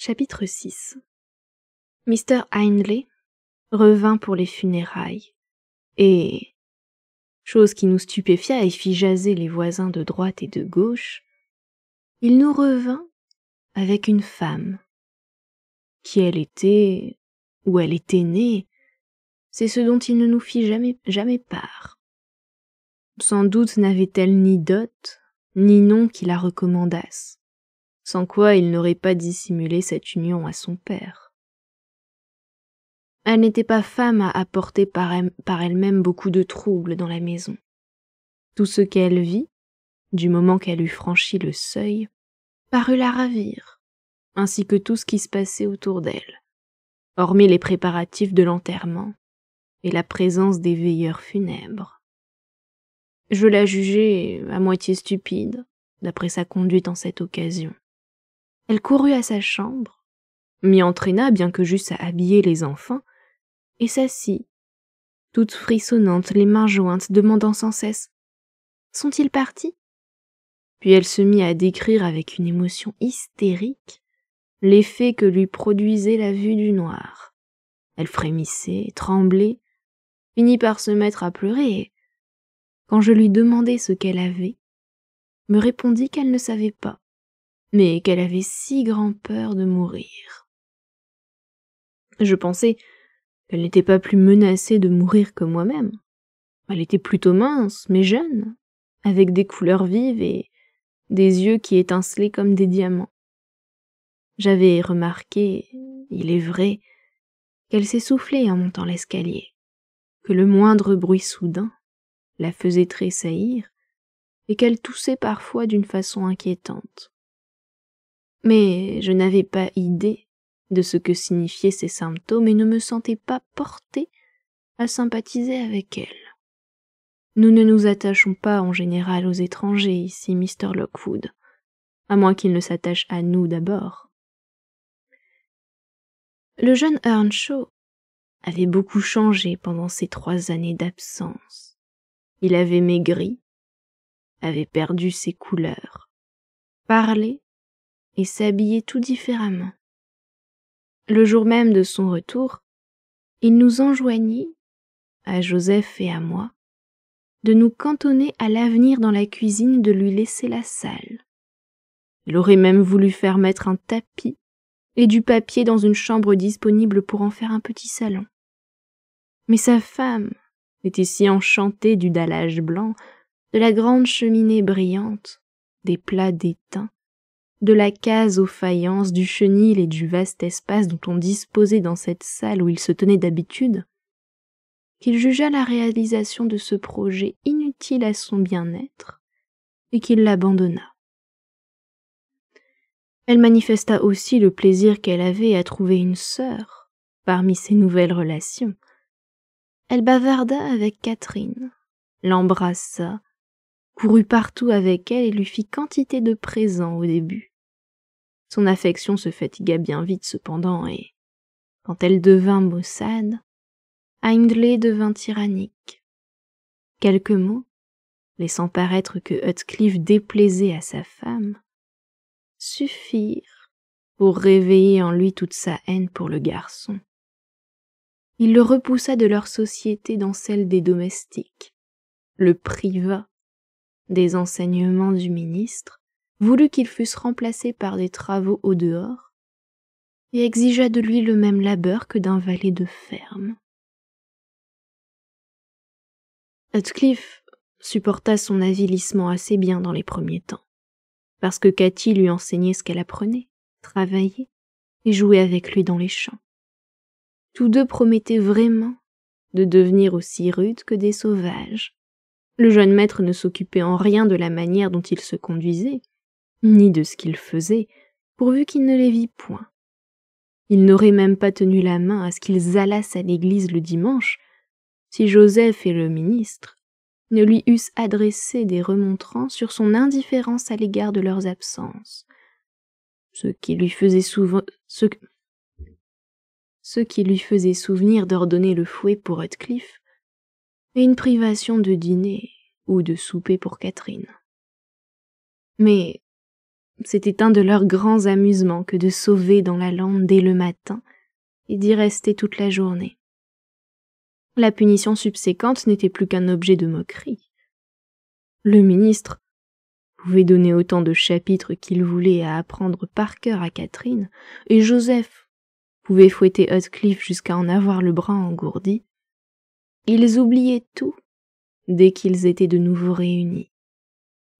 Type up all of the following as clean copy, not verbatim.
Chapitre 6. Mr. Hindley revint pour les funérailles, et, chose qui nous stupéfia et fit jaser les voisins de droite et de gauche, il nous revint avec une femme. Qui elle était, où elle était née, c'est ce dont il ne nous fit jamais part. Sans doute n'avait-elle ni dot, ni nom qui la recommandasse, sans quoi il n'aurait pas dissimulé cette union à son père. Elle n'était pas femme à apporter par elle-même beaucoup de troubles dans la maison. Tout ce qu'elle vit, du moment qu'elle eut franchi le seuil, parut la ravir, ainsi que tout ce qui se passait autour d'elle, hormis les préparatifs de l'enterrement et la présence des veilleurs funèbres. Je la jugeai à moitié stupide, d'après sa conduite en cette occasion. Elle courut à sa chambre, m'y entraîna bien que j'eusse à habiller les enfants, et s'assit, toute frissonnante, les mains jointes, demandant sans cesse « Sont-ils partis ?» Puis elle se mit à décrire avec une émotion hystérique l'effet que lui produisait la vue du noir. Elle frémissait, tremblait, finit par se mettre à pleurer et, quand je lui demandai ce qu'elle avait, me répondit qu'elle ne savait pas, mais qu'elle avait si grand peur de mourir. Je pensais qu'elle n'était pas plus menacée de mourir que moi-même. Elle était plutôt mince, mais jeune, avec des couleurs vives et des yeux qui étincelaient comme des diamants. J'avais remarqué, il est vrai, qu'elle s'essoufflait en montant l'escalier, que le moindre bruit soudain la faisait tressaillir et qu'elle toussait parfois d'une façon inquiétante. Mais je n'avais pas idée de ce que signifiaient ces symptômes et ne me sentais pas portée à sympathiser avec elle. Nous ne nous attachons pas en général aux étrangers ici, Mr. Lockwood, à moins qu'ils ne s'attachent à nous d'abord. Le jeune Earnshaw avait beaucoup changé pendant ces 3 années d'absence. Il avait maigri, avait perdu ses couleurs, parlait et s'habillait tout différemment. Le jour même de son retour, il nous enjoignit, à Joseph et à moi, de nous cantonner à l'avenir dans la cuisine et de lui laisser la salle. Il aurait même voulu faire mettre un tapis et du papier dans une chambre disponible pour en faire un petit salon. Mais sa femme était si enchantée du dallage blanc, de la grande cheminée brillante, des plats d'étain, de la case aux faïences, du chenil et du vaste espace dont on disposait dans cette salle où il se tenait d'habitude, qu'il jugea la réalisation de ce projet inutile à son bien-être et qu'il l'abandonna. Elle manifesta aussi le plaisir qu'elle avait à trouver une sœur parmi ses nouvelles relations. Elle bavarda avec Catherine, l'embrassa, courut partout avec elle et lui fit quantité de présents au début. Son affection se fatigua bien vite cependant et, quand elle devint maussade, Hindley devint tyrannique. Quelques mots, laissant paraître que Heathcliff déplaisait à sa femme, suffirent pour réveiller en lui toute sa haine pour le garçon. Il le repoussa de leur société dans celle des domestiques, le priva des enseignements du ministre, voulut qu'ils fussent remplacés par des travaux au dehors, et exigea de lui le même labeur que d'un valet de ferme. Heathcliff supporta son avilissement assez bien dans les premiers temps, parce que Cathy lui enseignait ce qu'elle apprenait, travaillait et jouait avec lui dans les champs. Tous deux promettaient vraiment de devenir aussi rudes que des sauvages. Le jeune maître ne s'occupait en rien de la manière dont il se conduisait, ni de ce qu'il faisait, pourvu qu'il ne les vît point. Il n'aurait même pas tenu la main à ce qu'ils allassent à l'église le dimanche, si Joseph et le ministre ne lui eussent adressé des remontrances sur son indifférence à l'égard de leurs absences, ce qui lui faisait souvenir d'ordonner le fouet pour Heathcliff et une privation de dîner ou de souper pour Catherine. Mais C'était un de leurs grands amusements que de sauver dans la lande dès le matin et d'y rester toute la journée. La punition subséquente n'était plus qu'un objet de moquerie. Le ministre pouvait donner autant de chapitres qu'il voulait à apprendre par cœur à Catherine, et Joseph pouvait fouetter Heathcliff jusqu'à en avoir le bras engourdi. Ils oubliaient tout dès qu'ils étaient de nouveau réunis,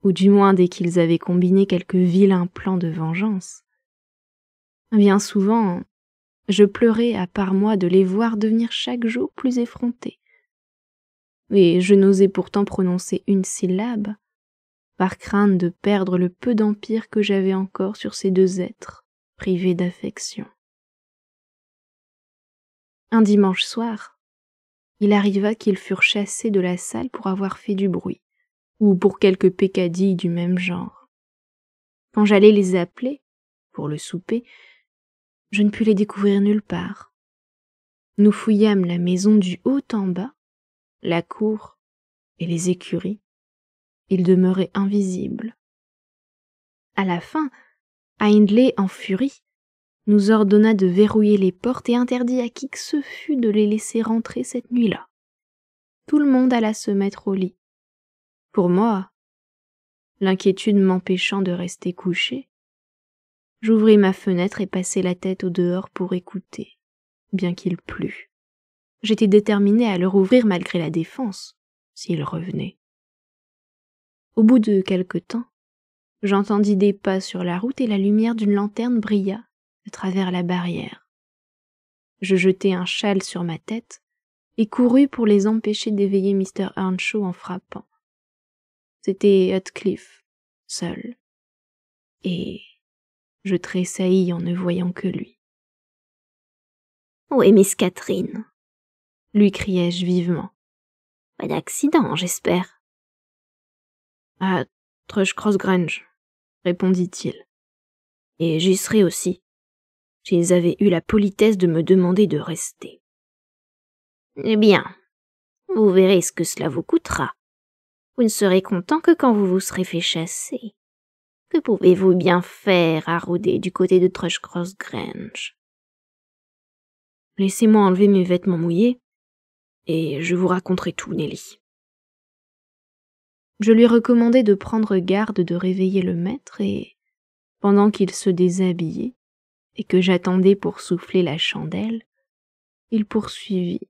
ou du moins dès qu'ils avaient combiné quelques vilains plans de vengeance. Bien souvent, je pleurais à part moi de les voir devenir chaque jour plus effrontés. Et je n'osais pourtant prononcer une syllabe, par crainte de perdre le peu d'empire que j'avais encore sur ces deux êtres privés d'affection. Un dimanche soir, il arriva qu'ils furent chassés de la salle pour avoir fait du bruit, ou pour quelques peccadilles du même genre. Quand j'allais les appeler, pour le souper, je ne pus les découvrir nulle part. Nous fouillâmes la maison du haut en bas, la cour et les écuries. Ils demeuraient invisibles. À la fin, Hindley, en furie, nous ordonna de verrouiller les portes et interdit à qui que ce fût de les laisser rentrer cette nuit-là. Tout le monde alla se mettre au lit. Pour moi, l'inquiétude m'empêchant de rester couché, j'ouvris ma fenêtre et passai la tête au dehors pour écouter, bien qu'il plût. J'étais déterminée à leur ouvrir malgré la défense, s'ils revenaient. Au bout de quelque temps, j'entendis des pas sur la route et la lumière d'une lanterne brilla à travers la barrière. Je jetai un châle sur ma tête et courus pour les empêcher d'éveiller Mr. Earnshaw en frappant. C'était Heathcliff, seul, et je tressaillis en ne voyant que lui. « Où est Miss Catherine ?» lui criai-je vivement. « Pas d'accident, j'espère. » »« À Thrushcross Grange, répondit-il. Et j'y serai aussi. J'ils avaient eu la politesse de me demander de rester. »« Eh bien, vous verrez ce que cela vous coûtera. Vous ne serez content que quand vous vous serez fait chasser. Que pouvez-vous bien faire à rôder du côté de Thrushcross Grange ? » ?»« Laissez-moi enlever mes vêtements mouillés, et je vous raconterai tout, Nelly. » Je lui recommandai de prendre garde de réveiller le maître, et, pendant qu'il se déshabillait, et que j'attendais pour souffler la chandelle, il poursuivit.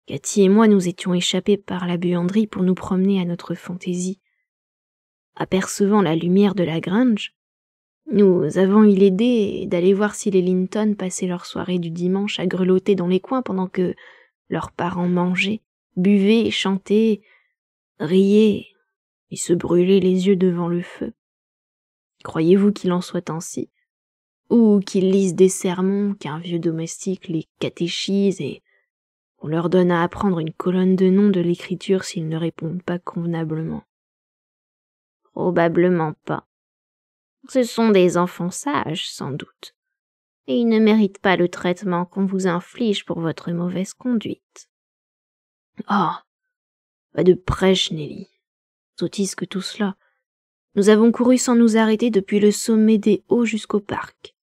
Cathy et moi nous étions échappés par la buanderie pour nous promener à notre fantaisie. Apercevant la lumière de la Grange, nous avons eu l'idée d'aller voir si les Linton passaient leur soirée du dimanche à grelotter dans les coins pendant que leurs parents mangeaient, buvaient, chantaient, riaient et se brûlaient les yeux devant le feu. Croyez-vous qu'il en soit ainsi? Ou qu'ils lisent des sermons, qu'un vieux domestique les catéchise et on leur donne à apprendre une colonne de noms de l'écriture s'ils ne répondent pas convenablement? Probablement pas. Ce sont des enfants sages, sans doute, et ils ne méritent pas le traitement qu'on vous inflige pour votre mauvaise conduite. Ah, pas de prêche, Nelly. Sottise que tout cela. Nous avons couru sans nous arrêter depuis le sommet des Hauts jusqu'au parc.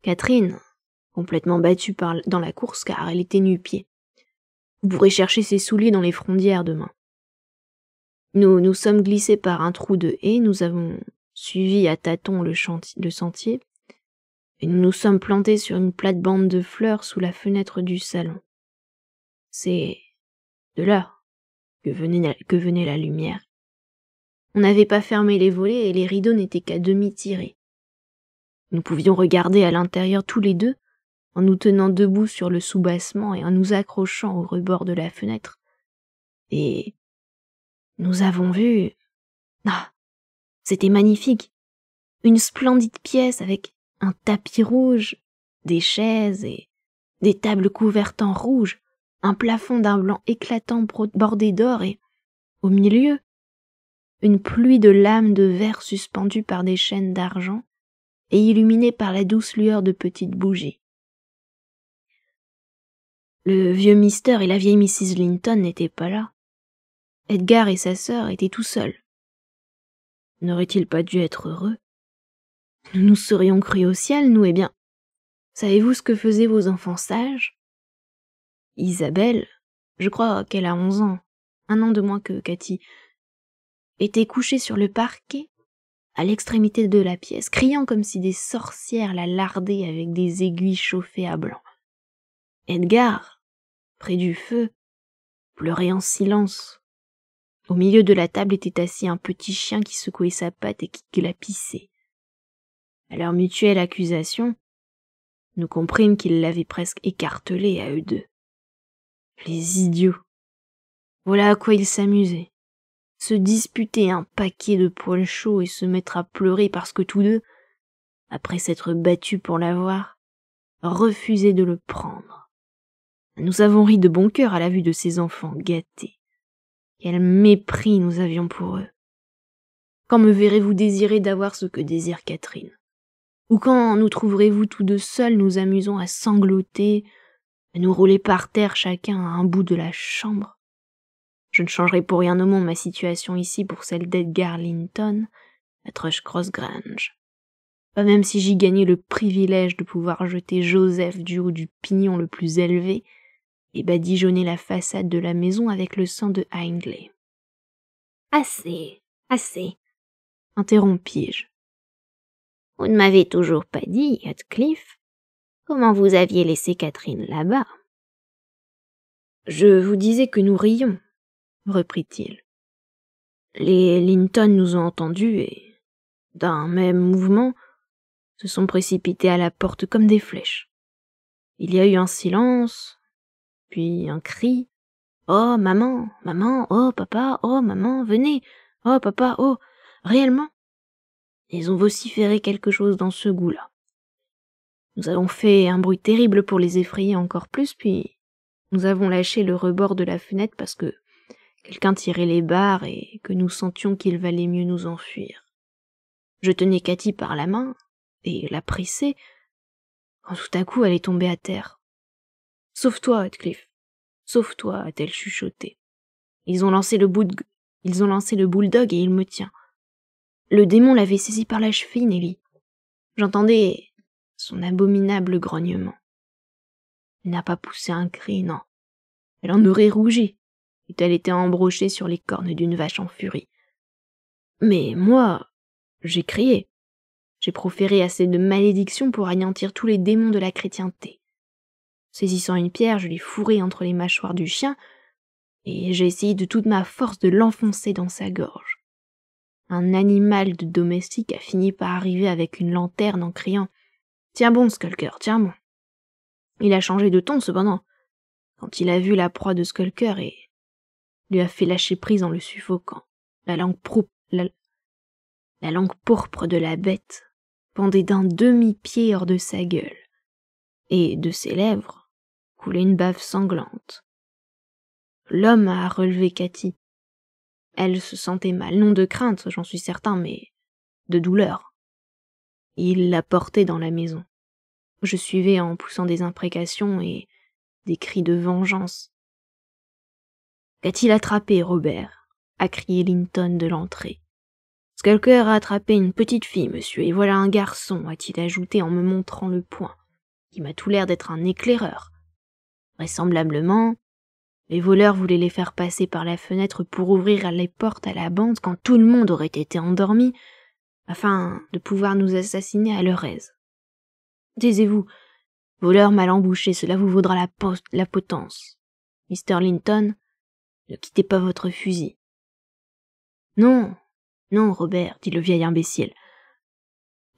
Catherine, complètement battue dans la course car elle était nu-pieds. Vous pourrez chercher ses souliers dans les frondières demain. Nous nous sommes glissés par un trou de haie, nous avons suivi à tâtons le sentier, et nous nous sommes plantés sur une plate-bande de fleurs sous la fenêtre du salon. C'est de là que venait la lumière. On n'avait pas fermé les volets et les rideaux n'étaient qu'à demi tirés. Nous pouvions regarder à l'intérieur tous les deux, en nous tenant debout sur le soubassement et en nous accrochant au rebord de la fenêtre. Et nous avons vu... Ah, c'était magnifique. Une splendide pièce avec un tapis rouge, des chaises et des tables couvertes en rouge, un plafond d'un blanc éclatant bordé d'or et, au milieu, une pluie de lames de verre suspendues par des chaînes d'argent et illuminées par la douce lueur de petites bougies. Le vieux Mister et la vieille Mrs. Linton n'étaient pas là. Edgar et sa sœur étaient tout seuls. N'auraient-ils pas dû être heureux Nous nous serions crus au ciel, nous, eh bien. Savez-vous ce que faisaient vos enfants sages? Isabelle, je crois qu'elle a 11 ans, 1 an de moins que Cathy, était couchée sur le parquet, à l'extrémité de la pièce, criant comme si des sorcières la lardaient avec des aiguilles chauffées à blanc. Edgar, près du feu, pleurait en silence. Au milieu de la table était assis un petit chien qui secouait sa patte et qui glapissait. À leur mutuelle accusation, nous comprîmes qu'ils l'avaient presque écartelé à eux deux. Les idiots! Voilà à quoi ils s'amusaient. Se disputer un paquet de poils chauds et se mettre à pleurer parce que tous deux, après s'être battus pour l'avoir, refusaient de le prendre. Nous avons ri de bon cœur à la vue de ces enfants gâtés. Quel mépris nous avions pour eux. Quand me verrez-vous désirer d'avoir ce que désire Catherine? Ou quand nous trouverez-vous tous deux seuls nous amusant à sangloter, à nous rouler par terre chacun à un bout de la chambre? Je ne changerai pour rien au monde ma situation ici pour celle d'Edgar Linton à Thrushcross Grange. Pas même si j'y gagnais le privilège de pouvoir jeter Joseph du haut du pignon le plus élevé et badigeonner la façade de la maison avec le sang de Hindley. Assez, assez, Interrompis-je. vous ne m'avez toujours pas dit, Heathcliff, comment vous aviez laissé Catherine là-bas. Je vous disais que nous rions, reprit-il. Les Linton nous ont entendus et, d'un même mouvement, se sont précipités à la porte comme des flèches. Il y a eu un silence, puis un cri. « Oh, maman, maman, oh, papa, oh, maman, venez, oh, papa, oh, réellement ?» Ils ont vociféré quelque chose dans ce goût-là. Nous avons fait un bruit terrible pour les effrayer encore plus, puis nous avons lâché le rebord de la fenêtre parce que quelqu'un tirait les barres et que nous sentions qu'il valait mieux nous enfuir. Je tenais Cathy par la main et la pressais quand tout à coup elle est tombée à terre. « Sauve-toi, Heathcliff, sauve-toi » a-t-elle chuchoté. Ils ont lancé le bulldog et il me tient. Le démon l'avait saisi par la cheville, Nelly. J'entendais son abominable grognement. Elle n'a pas poussé un cri, non. Elle en aurait rougi, et-elle était embrochée sur les cornes d'une vache en furie. Mais moi, j'ai crié. J'ai proféré assez de malédictions pour anéantir tous les démons de la chrétienté. Saisissant une pierre, je l'ai fourrée entre les mâchoires du chien, et j'ai essayé de toute ma force de l'enfoncer dans sa gorge. Un animal de domestique a fini par arriver avec une lanterne en criant « Tiens bon, Skulker, tiens bon !» Il a changé de ton, cependant, quand il a vu la proie de Skulker et lui a fait lâcher prise en le suffoquant. La langue pourpre de la bête pendait d'un demi-pied hors de sa gueule, et de ses lèvres coulait une bave sanglante. L'homme a relevé Cathy. Elle se sentait mal, non de crainte, j'en suis certain, mais de douleur. Il l'a portée dans la maison. Je suivais en poussant des imprécations et des cris de vengeance. « Qu'a-t-il attrapé, Robert ?» a crié Linton de l'entrée. « Skulker a attrapé une petite fille, monsieur, et voilà un garçon, a-t-il ajouté en me montrant le poing, qui m'a tout l'air d'être un éclaireur. Vraisemblablement, les voleurs voulaient les faire passer par la fenêtre pour ouvrir les portes à la bande quand tout le monde aurait été endormi, afin de pouvoir nous assassiner à leur aise. Taisez-vous, voleur mal embouché, cela vous vaudra la potence. Mr. Linton, ne quittez pas votre fusil. »« Non, non, Robert, dit le vieil imbécile.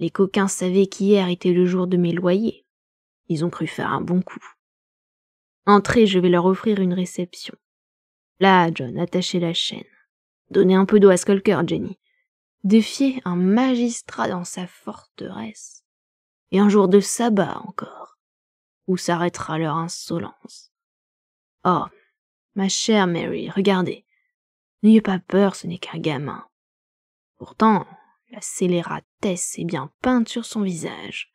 Les coquins savaient qu'hier était le jour de mes loyers. Ils ont cru faire un bon coup. Entrez, je vais leur offrir une réception. Là, John, attachez la chaîne. Donnez un peu d'eau à Skulker, Jenny. Défiez un magistrat dans sa forteresse. Et un jour de sabbat encore, où s'arrêtera leur insolence. Oh, ma chère Mary, regardez. N'ayez pas peur, ce n'est qu'un gamin. Pourtant, la scélératesse est bien peinte sur son visage.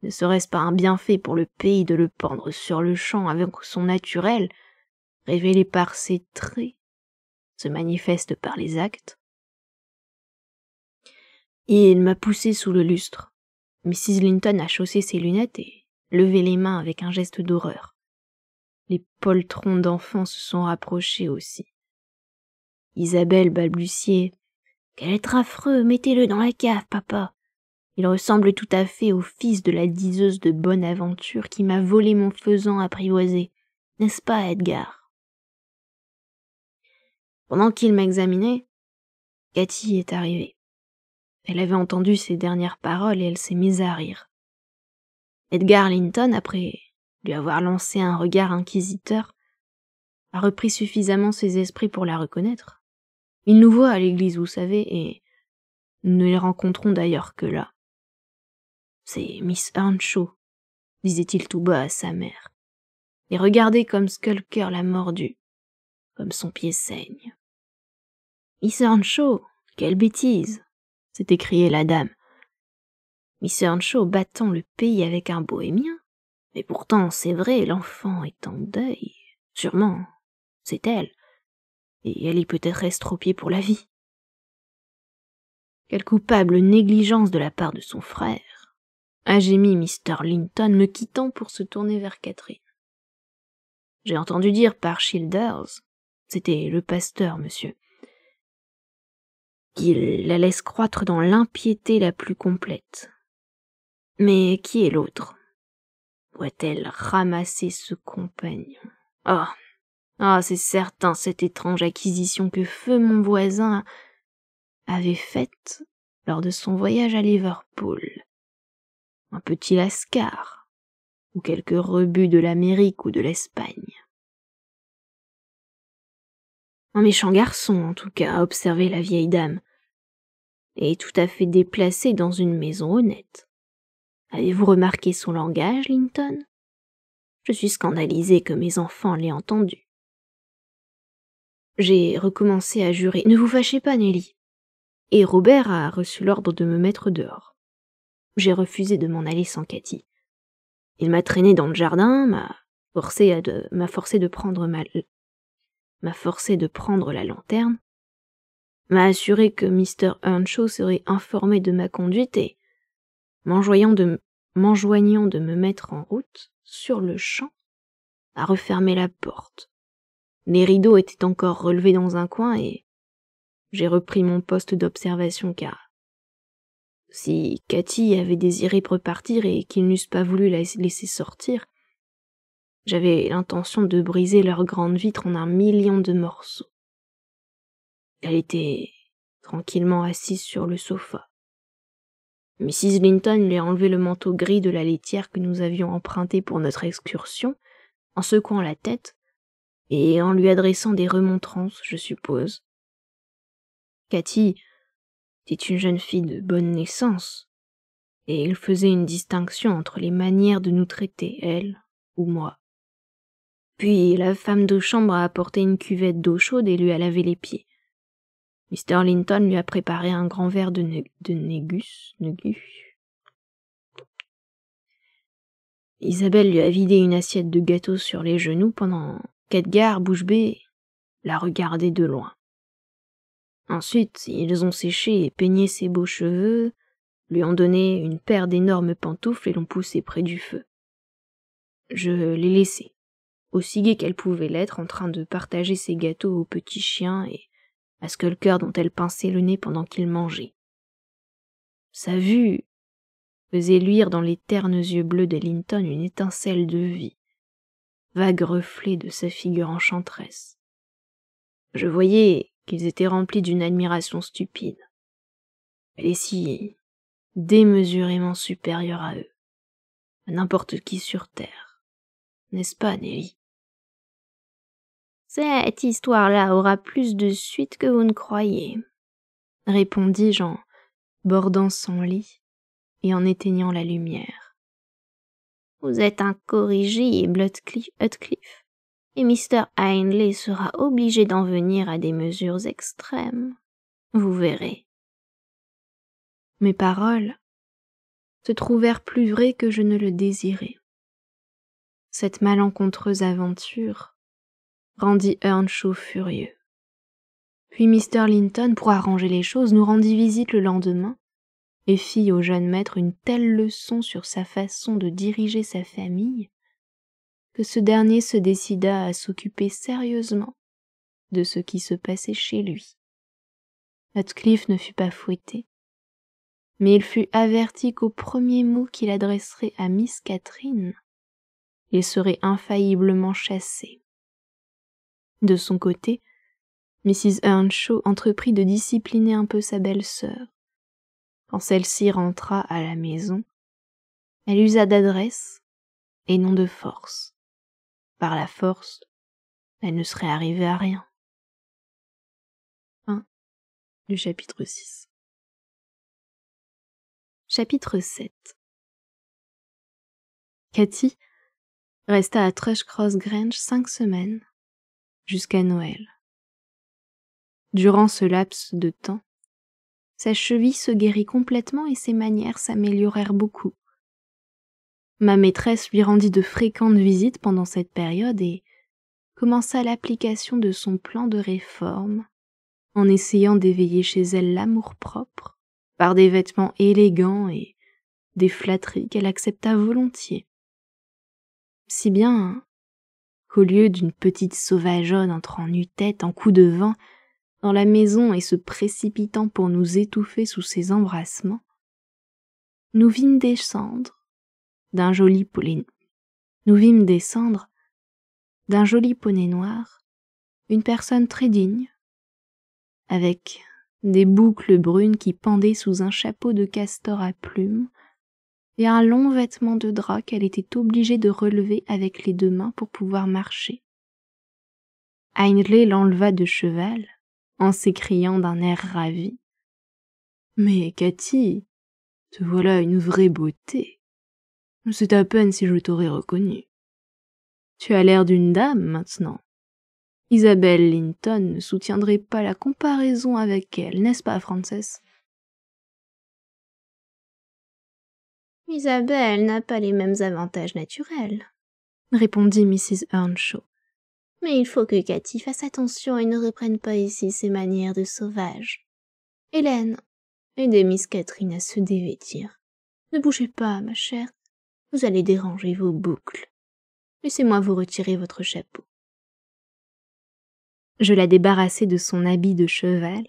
Ne serait-ce pas un bienfait pour le pays de le pendre sur le champ avec son naturel, révélé par ses traits, se manifeste par les actes? Et il m'a poussé sous le lustre. Mrs. Linton a chaussé ses lunettes et levé les mains avec un geste d'horreur. Les poltrons d'enfants se sont rapprochés aussi. Isabelle balbutiait « Quel être affreux, mettez-le dans la cave, papa. Il ressemble tout à fait au fils de la diseuse de Bonaventure qui m'a volé mon faisan apprivoisé. N'est-ce pas, Edgar ?» Pendant qu'il m'examinait, Cathy est arrivée. Elle avait entendu ces dernières paroles et elle s'est mise à rire. Edgar Linton, après lui avoir lancé un regard inquisiteur, a repris suffisamment ses esprits pour la reconnaître. Il nous voit à l'église, vous savez, et nous ne les rencontrons d'ailleurs que là. C'est Miss Earnshaw, disait-il tout bas à sa mère. Et regardez comme Skulker l'a mordu, comme son pied saigne. Miss Earnshaw, quelle bêtise, s'est écriée la dame. Miss Earnshaw battant le pays avec un bohémien. Mais pourtant, c'est vrai, l'enfant est en deuil. Sûrement, c'est elle. Et elle est peut-être estropiée pour la vie. Quelle coupable négligence de la part de son frère, a gémi Mr. Linton, me quittant pour se tourner vers Catherine. J'ai entendu dire par Childers, c'était le pasteur, monsieur, qu'il la laisse croître dans l'impiété la plus complète. Mais qui est l'autre? Pourrait-elle ramasser ce compagnon? Ah, c'est certain, cette étrange acquisition que feu mon voisin avait faite lors de son voyage à Liverpool. Un petit lascar, ou quelque rebut de l'Amérique ou de l'Espagne. Un méchant garçon, en tout cas, a observé la vieille dame, et tout à fait déplacé dans une maison honnête. Avez-vous remarqué son langage, Linton? Je suis scandalisé que mes enfants l'aient entendu. J'ai recommencé à jurer. Ne vous fâchez pas, Nelly. Et Robert a reçu l'ordre de me mettre dehors. J'ai refusé de m'en aller sans Cathy. Il m'a traîné dans le jardin, m'a forcé de prendre la lanterne, m'a assuré que Mr. Earnshaw serait informé de ma conduite et, m'enjoignant de me mettre en route, sur le champ, a refermé la porte. Les rideaux étaient encore relevés dans un coin et j'ai repris mon poste d'observation car si Cathy avait désiré repartir et qu'ils n'eussent pas voulu la laisser sortir, j'avais l'intention de briser leur grande vitre en 1 000 000 de morceaux. Elle était tranquillement assise sur le sofa. Mrs. Linton lui a enlevé le manteau gris de la laitière que nous avions emprunté pour notre excursion, en secouant la tête et en lui adressant des remontrances, je suppose. Cathy était une jeune fille de bonne naissance, et il faisait une distinction entre les manières de nous traiter, elle ou moi. Puis la femme de chambre a apporté une cuvette d'eau chaude et lui a lavé les pieds. Mr. Linton lui a préparé un grand verre de négus. Isabelle lui a vidé une assiette de gâteau sur les genoux pendant qu'Edgar, bouche bée, la regardait de loin. Ensuite, ils ont séché et peigné ses beaux cheveux, lui ont donné une paire d'énormes pantoufles et l'ont poussée près du feu. Je l'ai laissée, aussi gaie qu'elle pouvait l'être, en train de partager ses gâteaux au petit chien et à Skulker dont elle pinçait le nez pendant qu'il mangeait. Sa vue faisait luire dans les ternes yeux bleus de Linton une étincelle de vie, vague reflet de sa figure enchanteresse. Je voyais qu'ils étaient remplis d'une admiration stupide. Elle est si démesurément supérieure à eux, à n'importe qui sur terre. N'est-ce pas, Nelly? Cette histoire-là aura plus de suite que vous ne croyez, répondis-je en bordant son lit et en éteignant la lumière. Vous êtes incorrigible, Heathcliff, et Mr. Hindley sera obligé d'en venir à des mesures extrêmes. Vous verrez. Mes paroles se trouvèrent plus vraies que je ne le désirais. Cette malencontreuse aventure rendit Earnshaw furieux. Puis Mr. Linton, pour arranger les choses, nous rendit visite le lendemain et fit au jeune maître une telle leçon sur sa façon de diriger sa famille que ce dernier se décida à s'occuper sérieusement de ce qui se passait chez lui. Heathcliff ne fut pas fouetté, mais il fut averti qu'au premier mot qu'il adresserait à Miss Catherine, il serait infailliblement chassé. De son côté, Mrs. Earnshaw entreprit de discipliner un peu sa belle-sœur. Quand celle-ci rentra à la maison, elle usa d'adresse et non de force. Par la force, elle ne serait arrivée à rien. Fin du chapitre 6. Chapitre 7. Cathy resta à Thrushcross Grange 5 semaines, jusqu'à Noël. Durant ce laps de temps, sa cheville se guérit complètement et ses manières s'améliorèrent beaucoup. Ma maîtresse lui rendit de fréquentes visites pendant cette période et commença l'application de son plan de réforme en essayant d'éveiller chez elle l'amour-propre par des vêtements élégants et des flatteries qu'elle accepta volontiers. Si bien qu'au lieu d'une petite sauvageonne entrant nu-tête en coup de vent dans la maison et se précipitant pour nous étouffer sous ses embrassements, nous vîmes descendre d'un joli poney noir une personne très digne, avec des boucles brunes qui pendaient sous un chapeau de castor à plumes et un long vêtement de drap qu'elle était obligée de relever avec les 2 mains pour pouvoir marcher. Hindley l'enleva de cheval en s'écriant d'un air ravi: « Mais Cathy, te voilà une vraie beauté. C'est à peine si je t'aurais reconnue. Tu as l'air d'une dame maintenant. Isabelle Linton ne soutiendrait pas la comparaison avec elle, n'est-ce pas, Frances ?» Isabelle n'a pas les mêmes avantages naturels, répondit Mrs. Earnshaw. Mais il faut que Cathy fasse attention et ne reprenne pas ici ses manières de sauvage. Hélène, aidez Miss Catherine à se dévêtir. Ne bougez pas, ma chère, vous allez déranger vos boucles. Laissez-moi vous retirer votre chapeau. Je la débarrassai de son habit de cheval,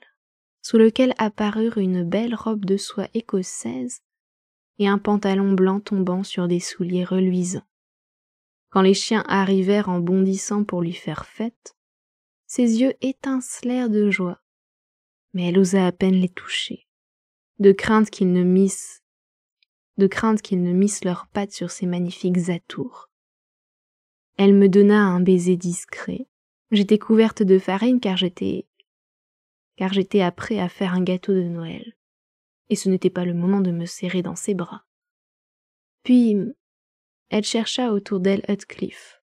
sous lequel apparurent une belle robe de soie écossaise et un pantalon blanc tombant sur des souliers reluisants. Quand les chiens arrivèrent en bondissant pour lui faire fête, ses yeux étincelèrent de joie, mais elle osa à peine les toucher, de crainte qu'ils ne missent leurs pattes sur ses magnifiques atours. Elle me donna un baiser discret. J'étais couverte de farine car j'étais apprêt à faire un gâteau de Noël, et ce n'était pas le moment de me serrer dans ses bras. Puis, elle chercha autour d'elle Heathcliff.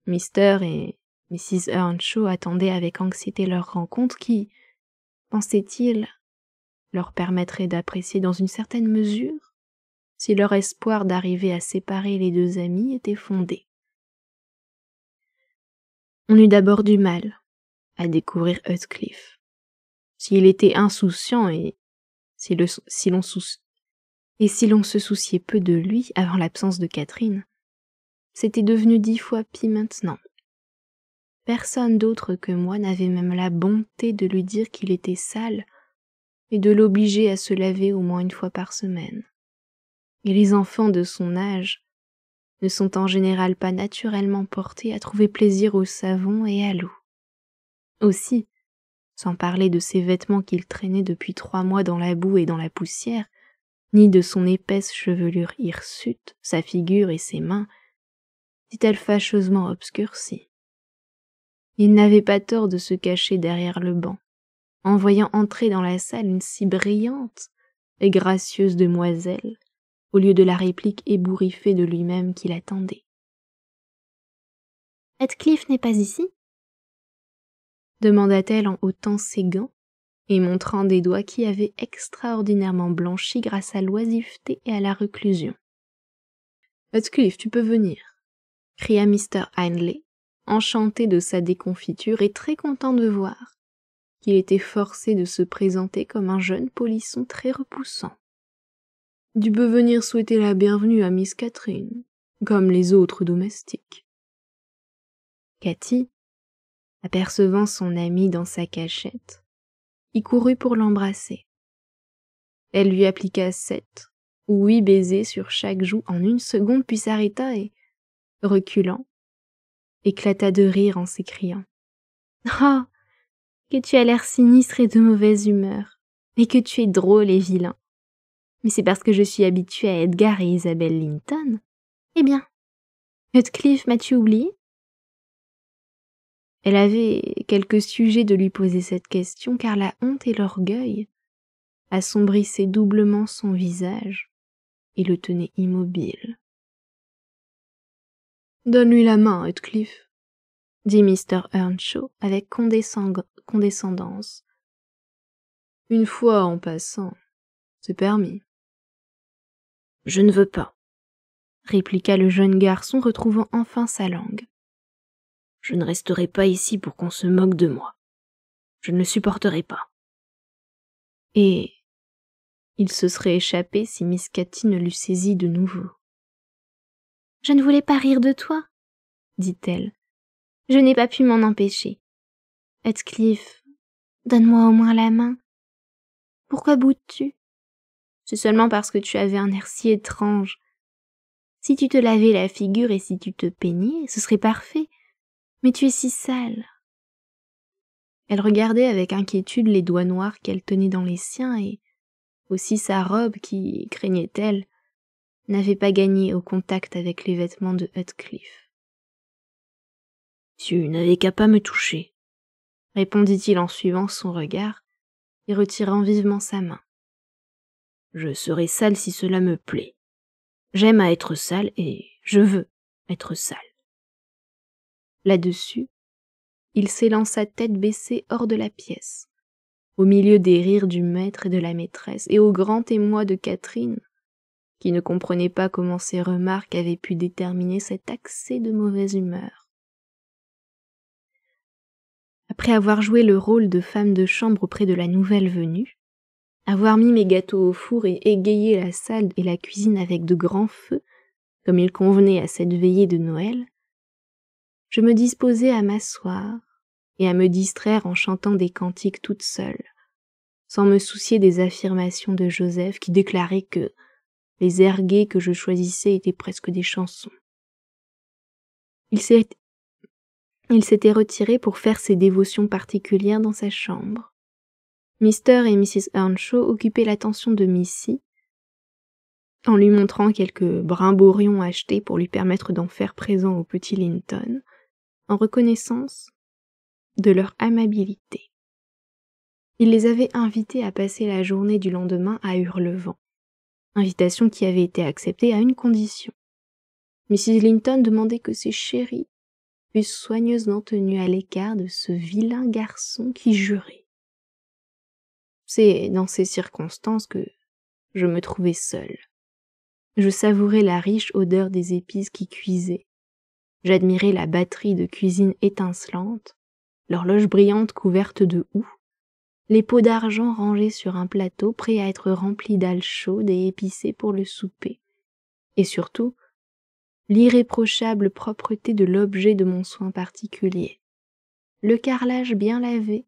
Mr. et Mrs. Earnshaw attendaient avec anxiété leur rencontre qui, pensait-il, leur permettrait d'apprécier dans une certaine mesure si leur espoir d'arriver à séparer les 2 amis était fondé. On eut d'abord du mal à découvrir Heathcliff. S'il était insouciant et si l'on se souciait peu de lui avant l'absence de Catherine, c'était devenu 10 fois pis maintenant. Personne d'autre que moi n'avait même la bonté de lui dire qu'il était sale et de l'obliger à se laver au moins 1 fois par semaine. Et les enfants de son âge ne sont en général pas naturellement portés à trouver plaisir au savon et à l'eau. Aussi, sans parler de ses vêtements qu'il traînait depuis 3 mois dans la boue et dans la poussière, ni de son épaisse chevelure hirsute, sa figure et ses mains, dit-elle fâcheusement obscurcie. Il n'avait pas tort de se cacher derrière le banc, en voyant entrer dans la salle une si brillante et gracieuse demoiselle, au lieu de la réplique ébouriffée de lui-même qui l'attendait. « Heathcliff n'est pas ici ?» demanda-t-elle en ôtant ses gants et montrant des doigts qui avaient extraordinairement blanchi grâce à l'oisiveté et à la reclusion. « Heathcliff, tu peux venir » cria Mr. Hindley, enchanté de sa déconfiture et très content de voir qu'il était forcé de se présenter comme un jeune polisson très repoussant. Tu peux venir souhaiter la bienvenue à Miss Catherine, comme les autres domestiques. » Cathy, apercevant son amie dans sa cachette, y courut pour l'embrasser. Elle lui appliqua 7 ou 8 baisers sur chaque joue en 1 seconde, puis s'arrêta et, reculant, éclata de rire en s'écriant « Oh, que tu as l'air sinistre et de mauvaise humeur, et que tu es drôle et vilain. Mais c'est parce que je suis habituée à Edgar et Isabelle Linton. Eh bien, Heathcliff, m'as-tu oublié ?» Elle avait quelques sujets de lui poser cette question, car la honte et l'orgueil assombrissaient doublement son visage et le tenaient immobile. « Donne-lui la main, Heathcliff, » dit Mr. Earnshaw avec condescendance. « Une fois en passant, c'est permis. » « Je ne veux pas, » répliqua le jeune garçon, retrouvant enfin sa langue. « Je ne resterai pas ici pour qu'on se moque de moi. Je ne le supporterai pas. » Et il se serait échappé si Miss Cathy ne l'eût saisi de nouveau. « Je ne voulais pas rire de toi, » dit-elle. « Je n'ai pas pu m'en empêcher. Heathcliff, donne-moi au moins la main. Pourquoi boudes-tu? C'est seulement parce que tu avais un air si étrange. Si tu te lavais la figure et si tu te peignais, ce serait parfait. Mais tu es si sale. » Elle regardait avec inquiétude les doigts noirs qu'elle tenait dans les siens et aussi sa robe qui, craignait-elle, n'avait pas gagné au contact avec les vêtements de Heathcliff. « Tu n'avais qu'à pas me toucher, » répondit-il en suivant son regard et retirant vivement sa main. « Je serai sale si cela me plaît. J'aime à être sale et je veux être sale. » Là-dessus, il s'élança tête baissée hors de la pièce, au milieu des rires du maître et de la maîtresse, et au grand émoi de Catherine, qui ne comprenait pas comment ces remarques avaient pu déterminer cet accès de mauvaise humeur. Après avoir joué le rôle de femme de chambre auprès de la nouvelle venue, avoir mis mes gâteaux au four et égayé la salle et la cuisine avec de grands feux, comme il convenait à cette veillée de Noël, je me disposais à m'asseoir et à me distraire en chantant des cantiques toute seule, sans me soucier des affirmations de Joseph qui déclarait que les airs gais que je choisissais étaient presque des chansons. Il s'était retiré pour faire ses dévotions particulières dans sa chambre. Mr. et Mrs. Earnshaw occupaient l'attention de Missy, en lui montrant quelques brimborions achetés pour lui permettre d'en faire présent au petit Linton, en reconnaissance de leur amabilité. Il les avait invités à passer la journée du lendemain à Hurlevent, invitation qui avait été acceptée à une condition. Mrs. Linton demandait que ses chéris fussent soigneusement tenus à l'écart de ce vilain garçon qui jurait. C'est dans ces circonstances que je me trouvais seule. Je savourais la riche odeur des épices qui cuisaient. J'admirais la batterie de cuisine étincelante, l'horloge brillante couverte de houx, les pots d'argent rangés sur un plateau prêts à être remplis d'alles chaudes et épicées pour le souper, et surtout, l'irréprochable propreté de l'objet de mon soin particulier, le carrelage bien lavé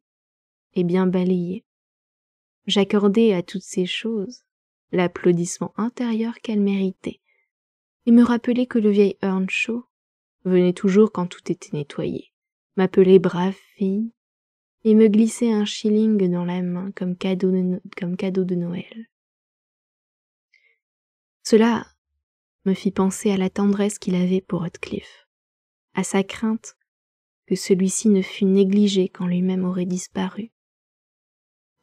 et bien balayé. J'accordais à toutes ces choses l'applaudissement intérieur qu'elles méritaient, et me rappelais que le vieil Earnshaw venait toujours quand tout était nettoyé, m'appelait brave fille, et me glissait un shilling dans la main comme cadeau de Noël. Cela me fit penser à la tendresse qu'il avait pour Heathcliff, à sa crainte que celui-ci ne fût négligé quand lui-même aurait disparu.